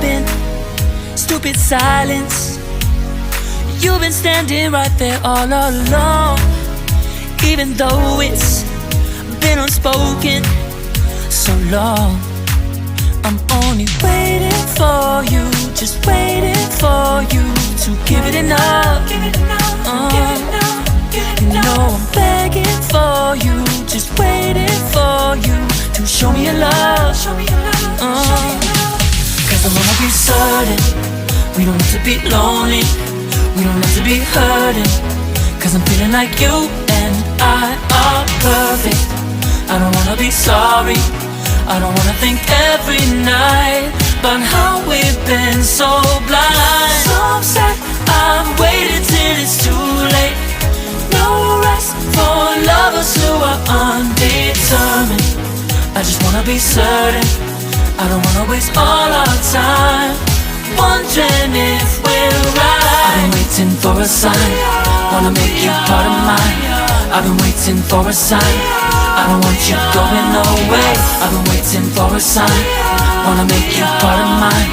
been stupid silence. You've been standing right there all along, even though it's been unspoken so long. I'm only waiting for you, just waiting for you to give it enough. You know I'm begging for you, just waiting for you to show me your love. Cause I wanna be certain we don't have to be lonely, we don't have to be hurting. Cause I'm feeling like you and I are perfect. I don't wanna be sorry, I don't wanna think every night about how we've been so blind. So upset, I've waited till it's too late. No rest for lovers who are undetermined. I just wanna be certain, I don't wanna waste all our time wondering if we're right. I've been waiting for a sign, wanna make you part of mine. I've been waiting for a sign, I don't want you going away. I've been waiting for a sign, wanna make you part of mine.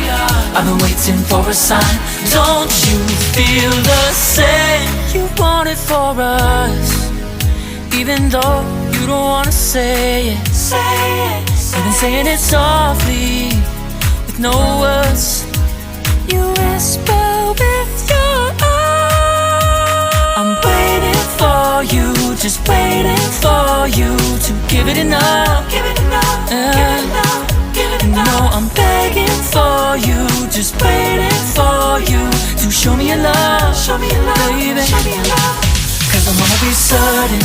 I've been waiting for a sign. Don't you feel the same? You want it for us, even though you don't wanna say it. You've been saying it softly, with no words. You whisper with your eyes. I'm waiting for you, just waiting for you to give it enough. You know I'm begging for you, just waiting for you to show me your love, baby. Cause I wanna be certain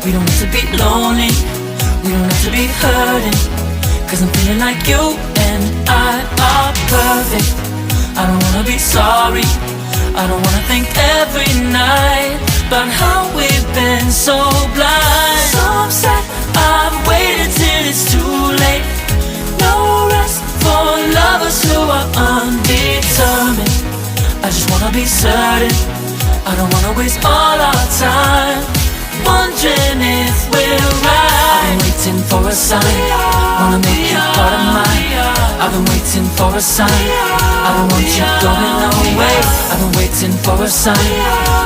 we don't have to be lonely, we don't have to be hurting. Cause I'm feeling like you and I are perfect. I don't wanna be sorry, I don't wanna think every night about how we've been so blind. So upset, I've waited till it's too late. No rest for lovers who are undetermined. I just wanna be certain, I don't wanna waste all our time wondering if we're right. I've been waiting for a sign, wanna make you part of mine. I've been waiting for a sign, I don't want you going away. I've been waiting for a sign,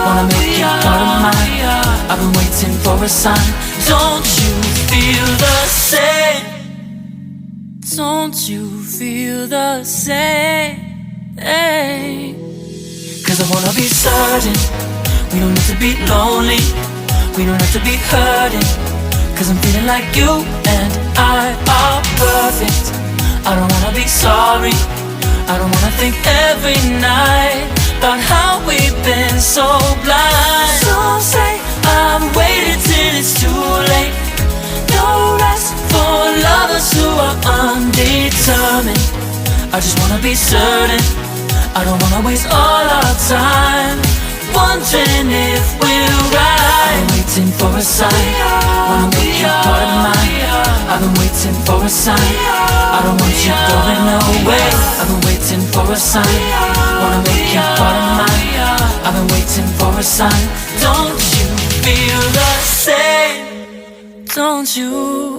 wanna make you part of mine. I've been waiting for a sign. Don't you feel the same? Don't you feel the same? Cause I wanna be certain we don't have to be lonely, we don't have to be hurting. Cause I'm feeling like you and I are perfect. I don't wanna be sorry, I don't wanna think every night about how we've been so blind. Some say I've waited till it's too late. No rest for lovers who are undetermined. I just wanna be certain, I don't wanna waste all our time wondering if we're right. I've been waiting for a sign, wanna make you part of mine. I've been waiting for a sign, I don't want you going away. I've been waiting for a sign, wanna make you part of mine. I've been waiting for a sign. Don't you feel the same? Don't you?